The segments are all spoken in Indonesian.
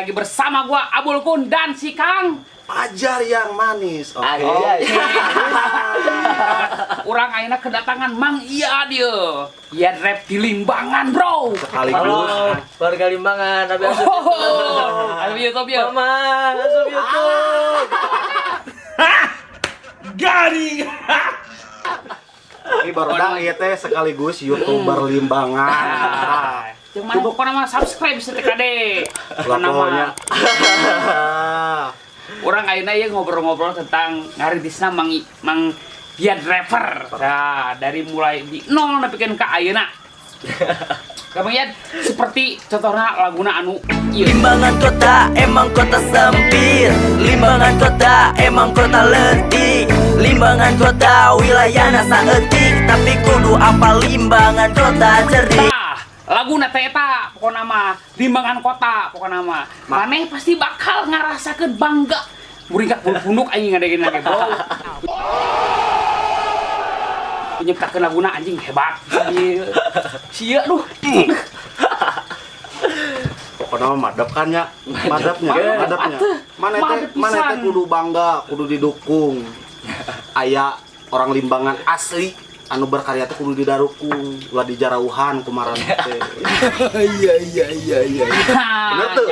lagi bersama gua Abul Kun dan si Kang Pajar yang manis. Oke. Urang ayeuna kedatangan Mang Iya dia. Iya rap di Limbangan, Bro. Sekaligus. Halo, warga Limbangan, tapi asup YouTube. Asup YouTube ya. Mama, asup YouTube. Garing. Ini baru dah ieu teh sekaligus YouTuber Limbangan. Yang mana pokoknya mah subscribe si TKD. Pokoknya. Orang ayeuna ya ngobrol-ngobrol tentang ngarintisna Mang Iya driver. Nah, dari mulai di nol nepikeun ka ayeuna. Kamu lihat seperti contohnya laguna anu ieu. Limbangan kota emang kota sempit. Limbangan kota emang kota letih. Limbangan kota wilayahna saeutik, tapi kudu apal Limbangan kota cerik. Laguna teh eta pokona mah Limbangan kota pokona mah. Maneh pasti bakal ngarasakeun bangga. Muring ka punduk anjing ngadegeun lagi, Bro. Nyiptakeun laguna anjing hebat. Sia duh. Pokoknya mah madep kan nya. Madepnya. Mana teh kudu bangga, kudu didukung. Aya orang Limbangan asli anu berkarya teh kudu didarukung, ulah dijarauhan kumaran teh. Iya. Bener tuh.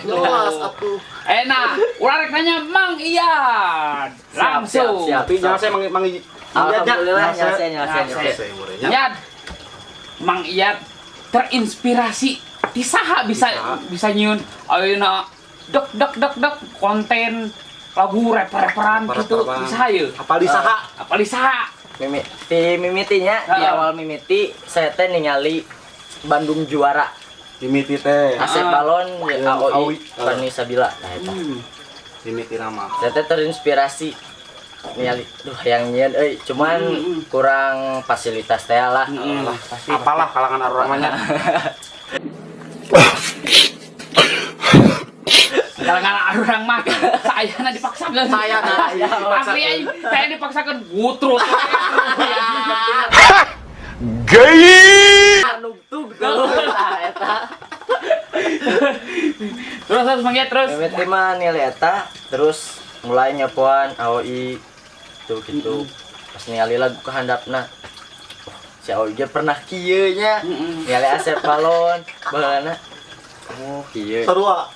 Jelas atuh. Nah, urang rek nanya Mang Iya. Langsung. Siap. Tapi jangan saya mang Alhamdulillah nyaseh. Nyad. Mang Iya terinspirasi di saha bisa nyieun ayeuna dek konten lagu rapper-rapperan gitu bisa ieu. Apal di saha? Mimitinya di awal mimiti saya teh ningali Bandung Juara. Mimiti teh. Asep Balon AOI Fani Sabila. Nah eta. Mimiti nama. Saya teh terinspirasi ningali yang nyieun cuman kurang fasilitas teh lah. Apalah kalangan orang banyak. Kalangan orang mah sayana dipaksakeun. Asli saya dipaksakeun gutrut. Gay. Anu tug eta. Terus Mang Iya terus. Mimiti mah nilai eta terus mulai nyapuan AOI tuh gitu. Pas ningali lagu kehandapna. Si AOI ge pernah kieu nya. Ningali Asep Balon baheula. Oh, kieu. Sarua.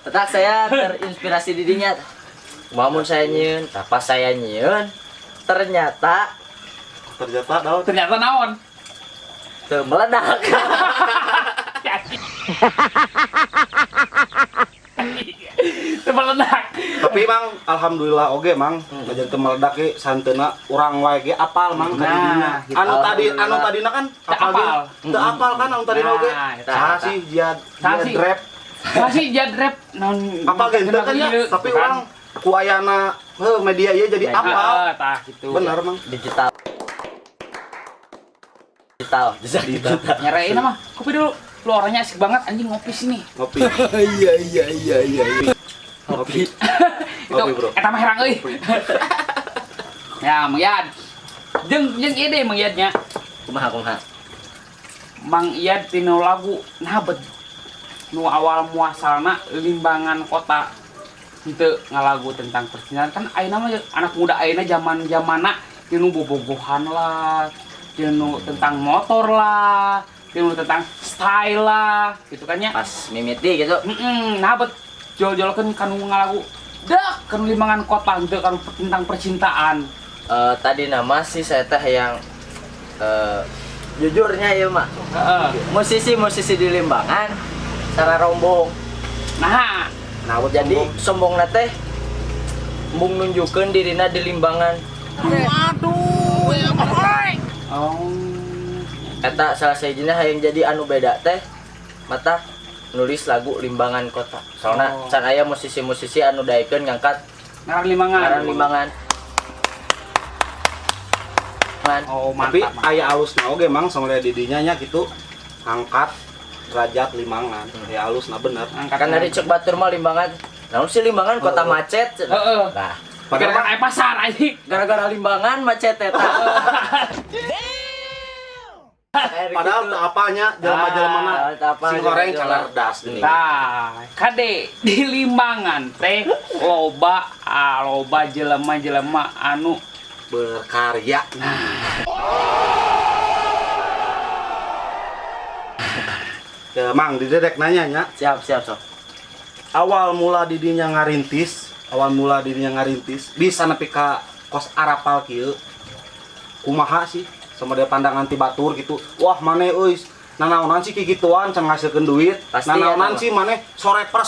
Tetap saya terinspirasi didinya. Mamun saya nyieun, pas saya nyieun ternyata Naon? teu meledak. Meledak. Tapi Mang alhamdulillah oge Mang ngajar teu meledak ge santeuna urang wae ge apal Mang kadinya. Gitu. Anu tadina kan apal ge. Teu apal kan anu tadina oge. Saha sih Jad rap. Masih jad rap non Apal ge teu kan ya, tapi urang ku ayana media ieu jadi apal. Tah gitu. Bener Mang. Digital. Nyarain mah kopi dulu. Lu orangnya asik banget anjing ngopi sini. Ngopi. Iya. Ngopi. Ngopi, Bro. Eta mah herang euy. Ya, Mang Iyad. Jeung ieu deui Mang Iyadnya. Kumaha. Mang Iyad tinu lagu nah bet nu awal muasalna Limbangan kota. Henteu ngalagu tentang percintaan kan ayeuna mah anak muda ayeuna zaman-zamanna tinu bobogohan lah, tinu tentang motor lah, tinu tentang style lah, gitu kan ya. Pas mimiti gitu. Nah bet jol-jolkeun kanu ngalagu dak kanu Limbangan kota henteu kanu tentang percintaan. Tadi nama sih saya teh yang jujurnya ya mak. Musisi di Limbangan cara rombong. Nah Jadi sombong teh mung nunjukkeun dirina di Limbangan. Aduh, ya oh. Kata salah sahijina hayang jadi anu beda teh mata nulis lagu Limbangan kota. Soalnya can aya musisi-musisi anu daekeun ngangkat Ngaran Limbangan. Oh, Tapi mantap. aya alusna oge Mang samare didinya nya kitu angkat derajat Limbangan. Ya alusna bener. Kan dari cek batur mah Limbangan. Namun si Limbangan kota macet. Heeh. Nah, Gara-gara kayak pasar anjing. gara-gara Limbangan macet eta. Padahal teu apanya jelema-jelemana sing goreng calardas geuning. Tah, kade di Limbangan teh loba jelema-jelema anu Berkarya. Ya, Mang, didedek nanya nya. Siap sok. Awal mula didinya ngarintis, bisa nepi ka kos arapal kieu. Kumaha sih? Sama dia pandangan ti batur gitu. Wah, maneh euy, nanaonan sih kikituan can ngasilkeun duit. Pasti Nanaonan ya, sih maneh soreper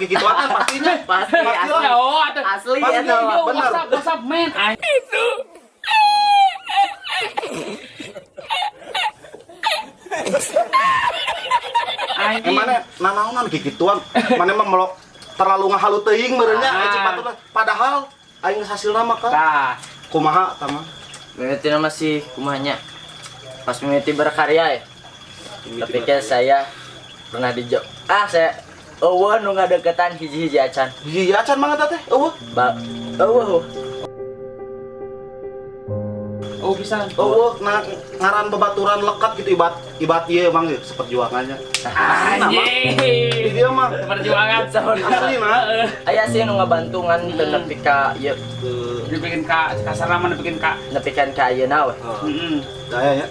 kikituan kan pastinya. Pasti Pastilah. ya, oh, atuh. Asli Pas ya, yo, bener. WhatsApp men. Itu. Mana nanaonan kikituan. Maneh mah melok terlalu ngahalu teuing meureunnya cik batur. Padahal aing hasilna mah kan. Tah, Kumaha tama? Mimiti nama sih kumanya. Pas mimiti berkarya ya. Tapi kan saya pernah saya nu ngadeketan hiji-hiji acan. Iya acan mah eta teh. Eueuh. oh bisa. Eueuh ngaran babaturan lekat gitu ibat ieu emang ya seperjuangannya. Anjing. Di dia mah Perjuangan sama asli mah. Aya sih nu ngabantungan teu nepi ka ieu dibikin kasar nama dibikin nepikeun ka ayeuna we. heeh. Daya ya.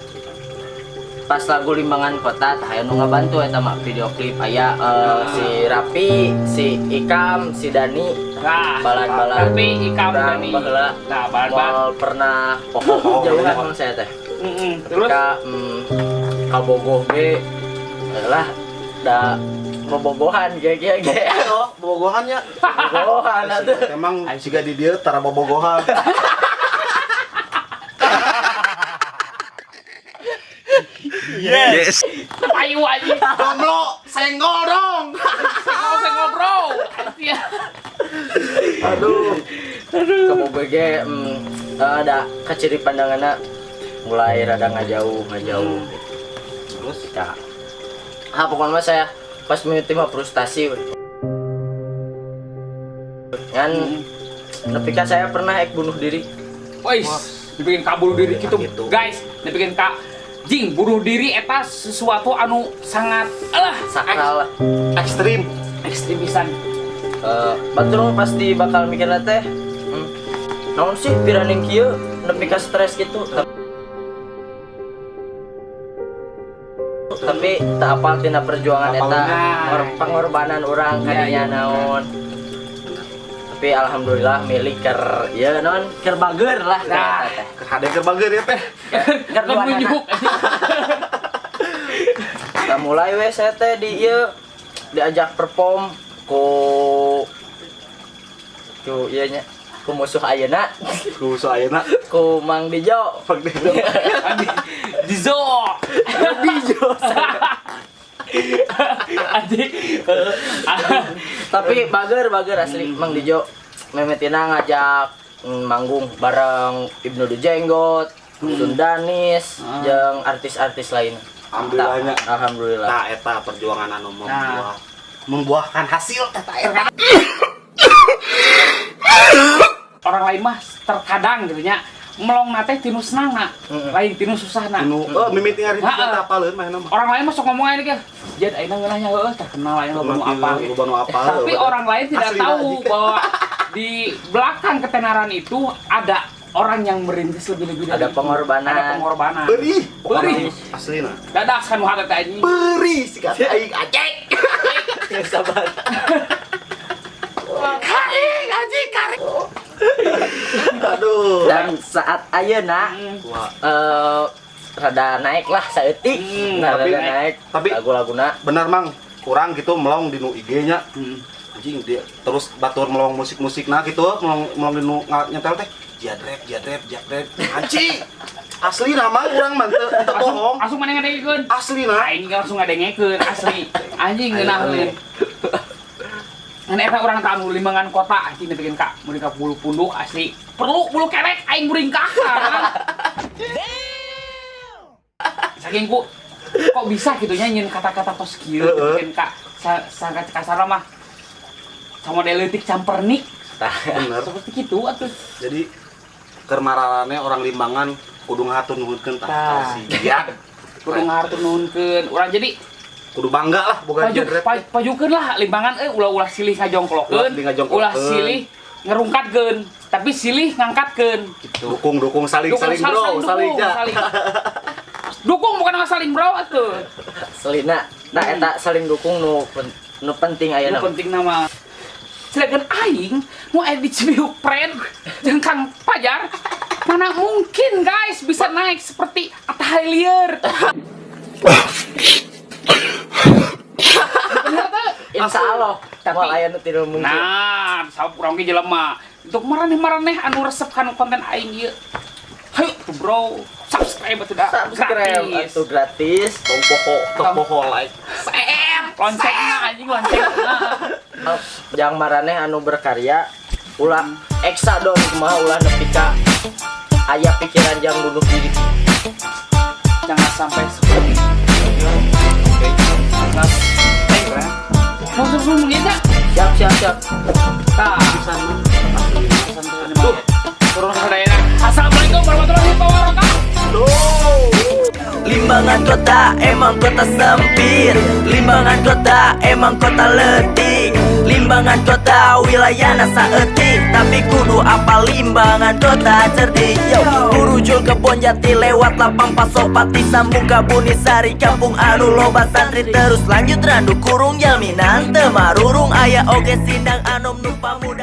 Pas lagu Limbangan Kota tah aya nu ngabantu eta mah video klip aya si Rapi, si Ikam, si Dani, Nah, balan-balan. tapi Ikam Urang Dani. baheula Nah, bahan-bahan. moal pernah pokok jauhan mang saya teh. Terus Ka kabogoh ge lah da bobogohan ge. Oh, bobogohan ya. Bobogohan atuh. Emang siga di dia tara bobogohan. yes. Ayo aja. Gomblo, senggol dong. Senggol bro. Iya. Aduh. Kabogoh ge ada kaciri pandanganna mulai rada ngajauh. Terus Ya. Pokoknya mah saya pas mimiti mah frustasi. Kan nepi ka saya pernah bunuh diri. Wais, dibikin kak bunuh diri gitu. Gitu. Guys, dibikin kak jing bunuh diri eta sesuatu anu sangat Sakral lah. ekstrim. ekstrim pisan. Batur pasti bakal mikirna teh naon sih piraning kieu nepi ka stres gitu. Tapi tak apal tina perjuangan eta pengorbanan orang kadinya naon. Tapi alhamdulillah milik ker ya naon ker bager lah Nah. teh. Hade keur bageur ya teh. Ker Menunjuk. Kita mulai we saya teh di ieu diajak perform ku ieu nya ku musuh ayeuna Ku ayeuna ku Mang Dijo. Dizo. Dijo. Adik. Tapi bager asli Mang Dijo memetina ngajak manggung bareng Ibnu Jenggot, Sundanis, jeung artis-artis lain. Alhamdulillahnya. Alhamdulillah. Nah, eta perjuangan anu membuahkan hasil eta eta. Orang lain mah terkadang gitu nya melong nate tinu senangna, lain tinu susahna. Anu, mimiti ngari kita apaleun mah mah. Orang lain mah sok ngomong aja gitu. Jad ayeuna ngeunahnya heueuh terkenal lain lo apa. Banu apa. Tapi orang lain tidak Asli tahu lagi. bahwa di belakang ketenaran itu ada orang yang merintis lebih-lebih dari Ada itu. pengorbanan. Ada pengorbanan. Beri. Beri. Aslina. Dadas kan hati teh anjing. Beri sikat aing acek. Ya sabar. Karing anjing karing. Aduh. Dan saat ayeuna Wah. rada naik lah saeutik. Rada tapi- naik. tapi- lagu-laguna Bener Mang, kurang gitu melong di nu IG-nya. Hmm. Anjing dia terus batur melong musik-musik nah gitu melong di nu nyetel teh jadrep anjing. Asli nama urang mah teu bohong. Langsung mana ngadengkeun. Asli nah. Aing langsung ngadengkeun asli. Anjing ngeunaheun. Ngan eta urang tah anu Limbangan Kota anjing bikin kak mun ka bulu punduh asli. Perlu bulu kerek aing muringkah kan. Saking ku kok bisa gitu nyanyiin kata-kata tos kieu bikin kak sangat kasar mah sama deleutik campernik Bener. seperti gitu atuh. Jadi kermararane orang Limbangan kudu ngatur nuhunkeun tah siap. kudu ngahartununkeun urang jadi kudu bangga lah boga genre. pajukeun lah limbangan ulah silih ngajongklokeun ulah silih ngerungkatkeun tapi silih ngangkatkeun gitu. Dukung saling bro, saling ja. Dukung bukan saling bro atuh. Selina, nah eta saling dukung nu penting aya Nu penting nama. Sedangkan aing nu aya di Cibiuk Pren jeung Kang Pajar mana mungkin guys bisa naik seperti Atta Halilintar. Insya Allah tapi aya nu tidak mungkin. Nah, saurang ge jelema untuk maraneh anu resep kana konten aing ieu. Hayu tuh bro, subscribe atuh da. Subscribe itu gratis. Tong poho like. Loncengna anjing loncengna. Jang maraneh anu berkarya ulah eksa dong kumaha ulah nepi ka aya pikiran jang bunuh diri. Jangan sampai seperti itu. Oke. Mau 10 menit ya? Siap. Tah, turun ke daerah. Assalamualaikum warahmatullahi wabarakatuh. Limbangan kota emang kota sempit, Limbangan kota emang kota letih, Limbangan kota wilayahna saeutik, tapi kudu apa Limbangan kota cerdik. Yo, urujul kebon jati lewat lapang pasopati sambung ka Bunisari kampung anu loba santri terus lanjut randu kurung jalminan teu marurung aya oge sindang anom nu pamuda.